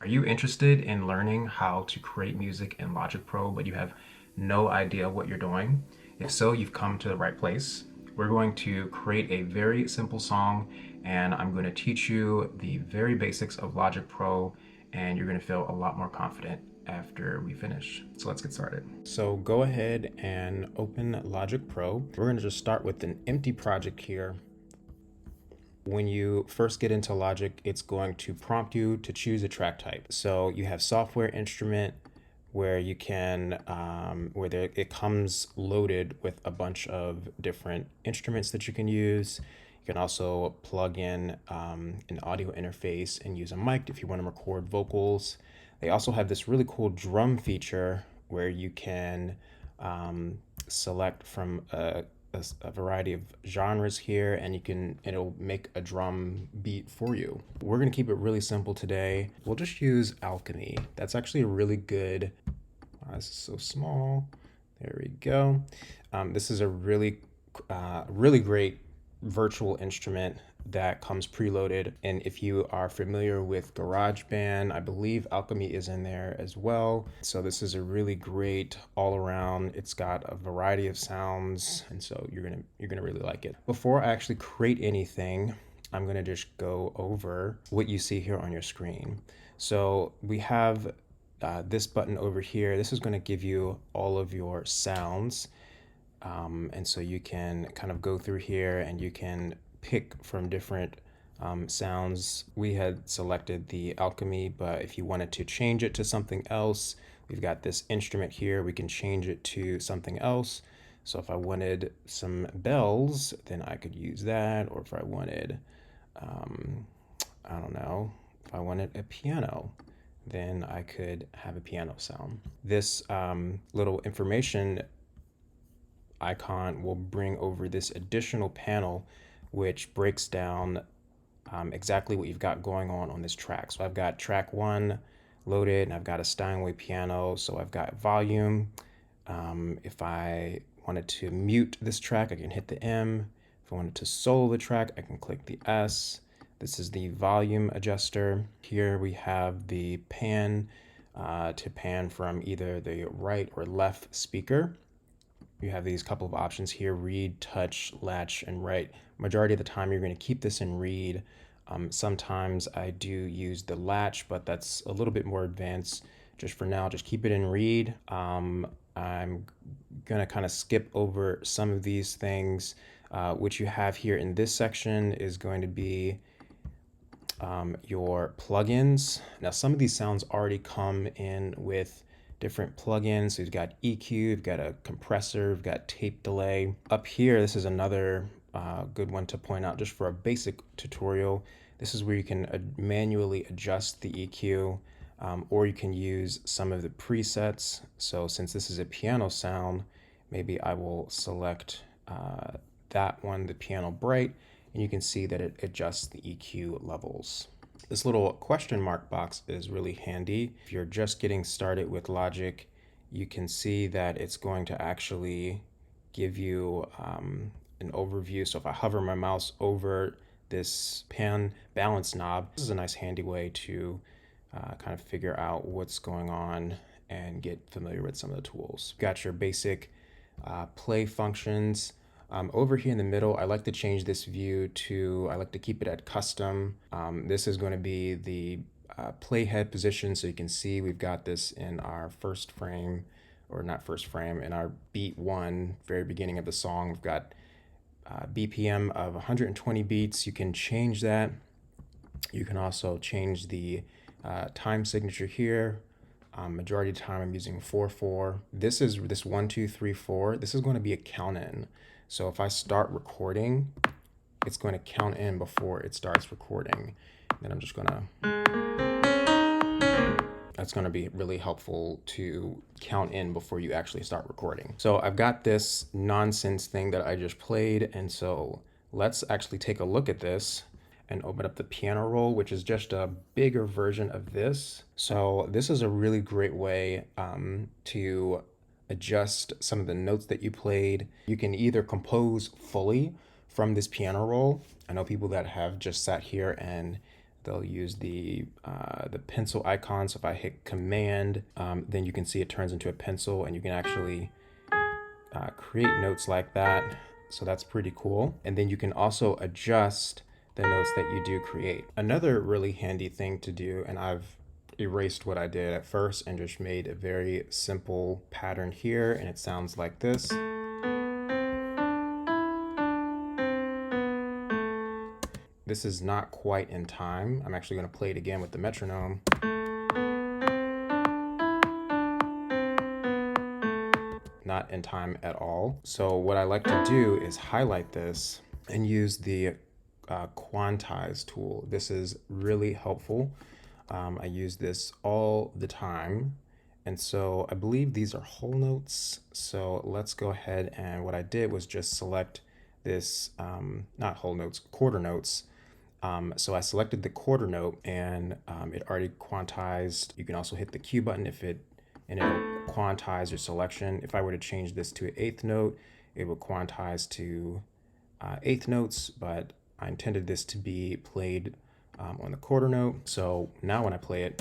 Are you interested in learning how to create music in Logic Pro, but you have no idea what you're doing? If so, you've come to the right place. We're going to create a very simple song, and I'm going to teach you the very basics of Logic Pro, and you're going to feel a lot more confident after we finish. So let's get started. So go ahead and open Logic Pro. We're going to just start with an empty project here. When you first get into Logic, it's going to prompt you to choose a track type. So you have software instrument where you can, it comes loaded with a bunch of different instruments that you can use. You can also plug in an audio interface and use a mic if you want to record vocals. They also have this really cool drum feature where you can select from a variety of genres here, and it'll make a drum beat for you. We're gonna keep it really simple today. We'll just use Alchemy. That's actually a really good, this is so small. There we go. This is a really great virtual instrument that comes preloaded. And if you are familiar with GarageBand, I believe Alchemy is in there as well. So this is a really great all around. It's got a variety of sounds, and so you're gonna really like it. Before I actually create anything, I'm gonna just go over what you see here on your screen. So we have this button over here. This is gonna give you all of your sounds. And so you can kind of go through here and you can pick from different sounds. We had selected the Alchemy, but if you wanted to change it to something else, we've got this instrument here. We can change it to something else. So if I wanted some bells, then I could use that. Or if I wanted, I don't know, if I wanted a piano, then I could have a piano sound. This little information icon will bring over this additional panel which breaks down exactly what you've got going on this track. So I've got track 1 loaded, and I've got a Steinway piano, so I've got volume. If I wanted to mute this track, I can hit the M. If I wanted to solo the track, I can click the S. This is the volume adjuster. Here we have the pan to pan from either the right or left speaker. You have these couple of options here: read, touch, latch, and write. Majority of the time you're going to keep this in read. Sometimes I do use the latch, but that's a little bit more advanced. Just for now, just keep it in read. I'm going to kind of skip over some of these things. What you have here in this section is going to be your plugins. Now, some of these sounds already come in with different plugins. So you've got EQ, you've got a compressor, you've got tape delay. Up here, this is another good one to point out just for a basic tutorial. This is where you can manually adjust the EQ, or you can use some of the presets. So since this is a piano sound, maybe I will select that one, the piano bright, and you can see that it adjusts the EQ levels. This little question mark box is really handy. If you're just getting started with Logic, you can see that it's going to actually give you an overview. So if I hover my mouse over this pan balance knob, this is a nice handy way to kind of figure out what's going on and get familiar with some of the tools. You've got your basic play functions. Over here in the middle, I like to change this view I like to keep it at custom. This is going to be the playhead position, so you can see we've got this in our first frame, or not first frame, in our beat 1, very beginning of the song. We've got BPM of 120 beats. You can change that. You can also change the time signature here. Majority of the time I'm using 4/4. This 1, 2, 3, 4. This is going to be a count in. So if I start recording, it's going to count in before it starts recording. Then I'm just going to, that's going to be really helpful to count in before you actually start recording. So I've got this nonsense thing that I just played. And so let's actually take a look at this and open up the piano roll, which is just a bigger version of this. So this is a really great way to adjust some of the notes that you played. You can either compose fully from this piano roll. I know people that have just sat here and They'll use the pencil icon. So if I hit Command, then you can see it turns into a pencil, and you can actually create notes like that. So that's pretty cool. And then you can also adjust the notes that you do create. Another really handy thing to do, and I've erased what I did at first and just made a very simple pattern here, and it sounds like this. This is not quite in time. I'm actually going to play it again with the metronome. Not in time at all. So what I like to do is highlight this and use the Quantize tool. This is really helpful. I use this all the time. And so I believe these are whole notes. So let's go ahead, and what I did was just select this, not whole notes, quarter notes. So I selected the quarter note, and it already quantized. You can also hit the Q button and it'll quantize your selection. If I were to change this to an eighth note, it would quantize to eighth notes, but I intended this to be played on the quarter note. So now when I play it,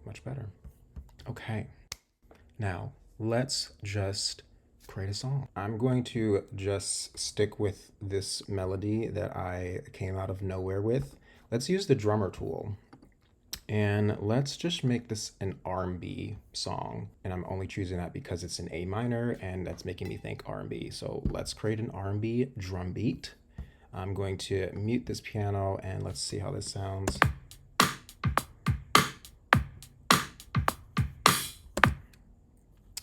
much better. Okay, now let's just create a song. I'm going to just stick with this melody that I came out of nowhere with. Let's use the drummer tool, and let's just make this an R&B song. And I'm only choosing that because it's an A minor, and that's making me think R&B. So let's create an R&B drum beat. I'm going to mute this piano, and let's see how this sounds.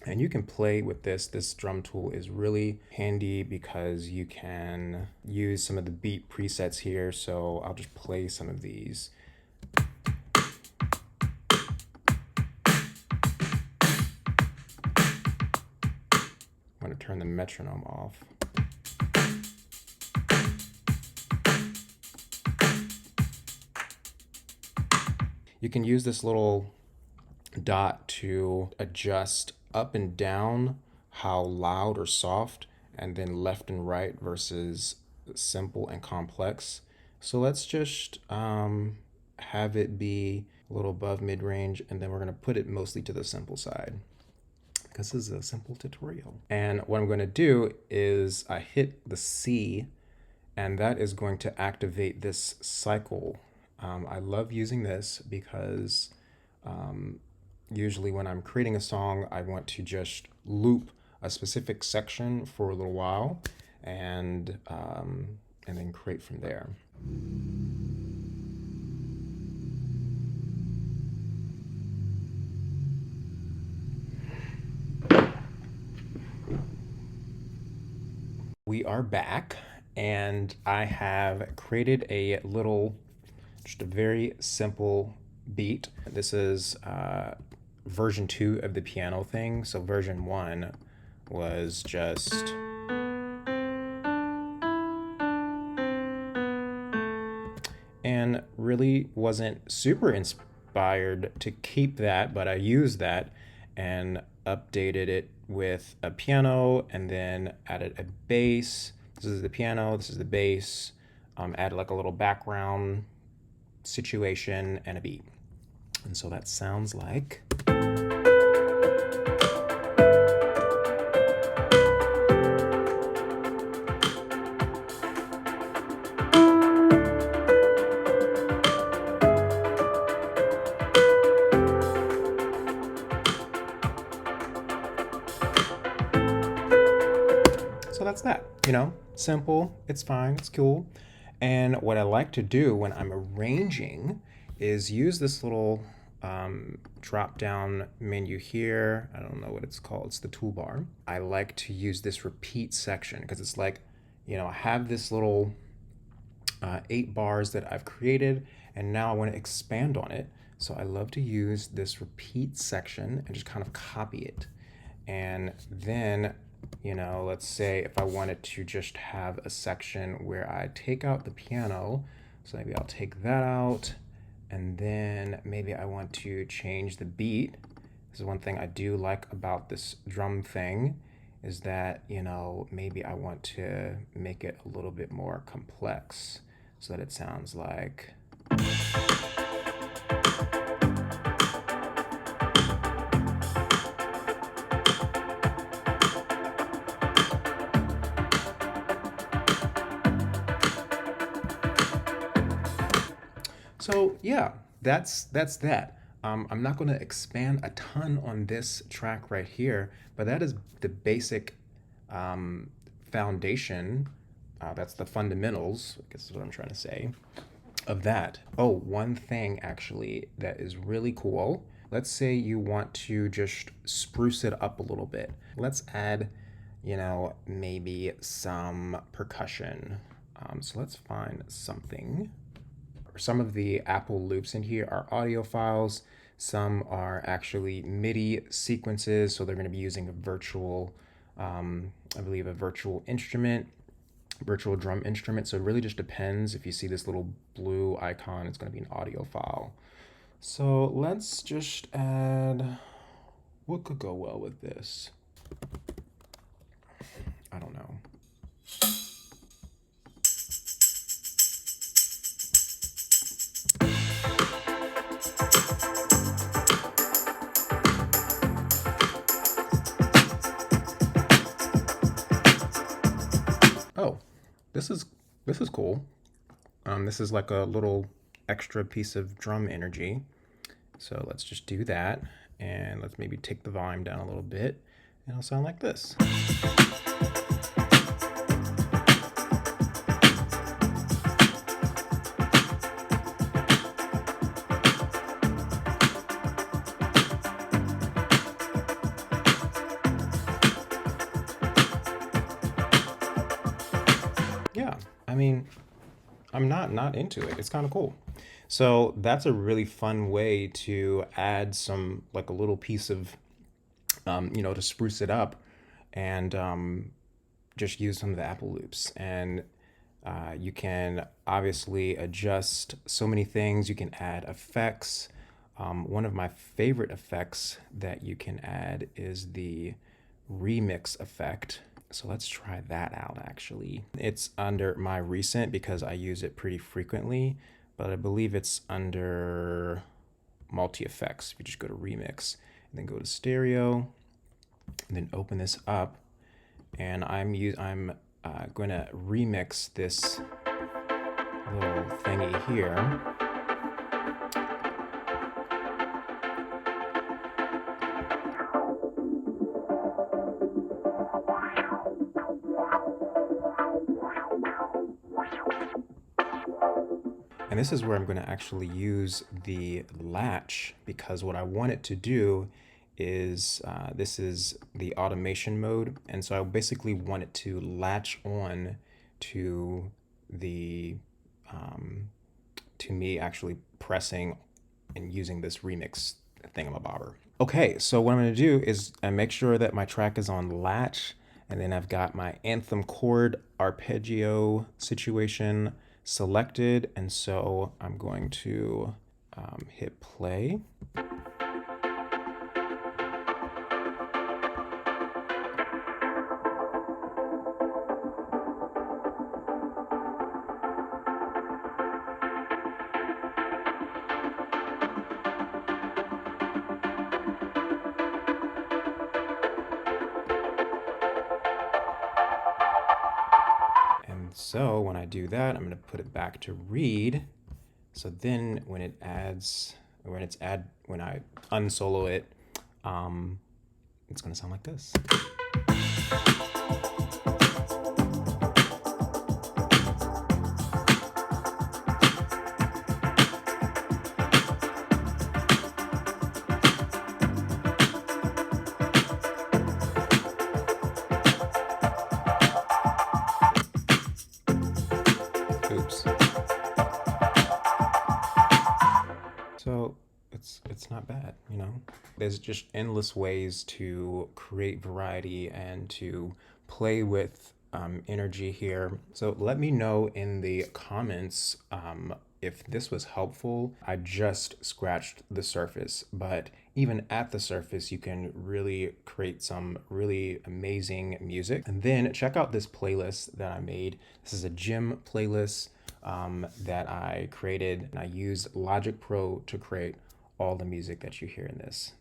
And you can play with this. This drum tool is really handy because you can use some of the beat presets here. So I'll just play some of these. I'm going to turn the metronome off. You can use this little dot to adjust up and down how loud or soft, and then left and right versus simple and complex. So let's just have it be a little above mid-range, and then we're going to put it mostly to the simple side because this is a simple tutorial. And what I'm going to do is I hit the C, and that is going to activate this cycle. I love using this because usually when I'm creating a song, I want to just loop a specific section for a little while, and then create from there. We are back, and I have created just a very simple beat. This is version 2 of the piano thing. So version 1 was just and really wasn't super inspired to keep that, but I used that and updated it with a piano, and then added a bass. This is the piano, this is the bass. Added like a little background situation and a beat. And so that sounds like. So that's that, simple, it's fine, it's cool. And what I like to do when I'm arranging is use this little drop down menu here. I don't know what it's called, it's the toolbar. I like to use this repeat section because it's like, I have this little 8 bars that I've created, and now I want to expand on it. So I love to use this repeat section and just kind of copy it. And then let's say if I wanted to just have a section where I take out the piano, so maybe I'll take that out, and then maybe I want to change the beat. This is one thing I do like about this drum thing, is that, maybe I want to make it a little bit more complex so that it sounds like. So yeah, that's that. I'm not going to expand a ton on this track right here, but that is the basic um, foundation. That's the fundamentals, I guess is what I'm trying to say, of that. Oh, one thing actually that is really cool. Let's say you want to just spruce it up a little bit. Let's add, maybe some percussion. So let's find something. Some of the Apple loops in here are audio files. Some are actually MIDI sequences, so they're going to be using a virtual, I believe, a virtual instrument, virtual drum instrument. So it really just depends. If you see this little blue icon, it's going to be an audio file. So let's just add, what could go well with this? I don't know. Oh, this is this is cool. This is like a little extra piece of drum energy. So let's just do that, and let's maybe take the volume down a little bit, and it'll sound like this. Yeah, I mean, I'm not into it. It's kind of cool. So that's a really fun way to add some, like a little piece of, to spruce it up, and just use some of the Apple loops. And you can obviously adjust so many things. You can add effects. One of my favorite effects that you can add is the remix effect. So let's try that out actually. It's under my recent because I use it pretty frequently, but I believe it's under multi effects. If you just go to remix and then go to stereo and then open this up, and I'm going to remix this little thingy here. And this is where I'm going to actually use the latch, because what I want it to do is this is the automation mode. And so I basically want it to latch on to the to me actually pressing and using this remix thingamabobber. Okay, so what I'm going to do is make sure that my track is on latch, and then I've got my anthem chord arpeggio situation selected, and so I'm going to hit play. So when I do that, I'm going to put it back to read. So then when it adds, when I unsolo it, it's going to sound like this. Oops. So it's not bad, you know? There's just endless ways to create variety and to play with energy here. So let me know in the comments if this was helpful, I just scratched the surface. But even at the surface, you can really create some really amazing music. And then check out this playlist that I made. This is a gym playlist that I created, and I used Logic Pro to create all the music that you hear in this.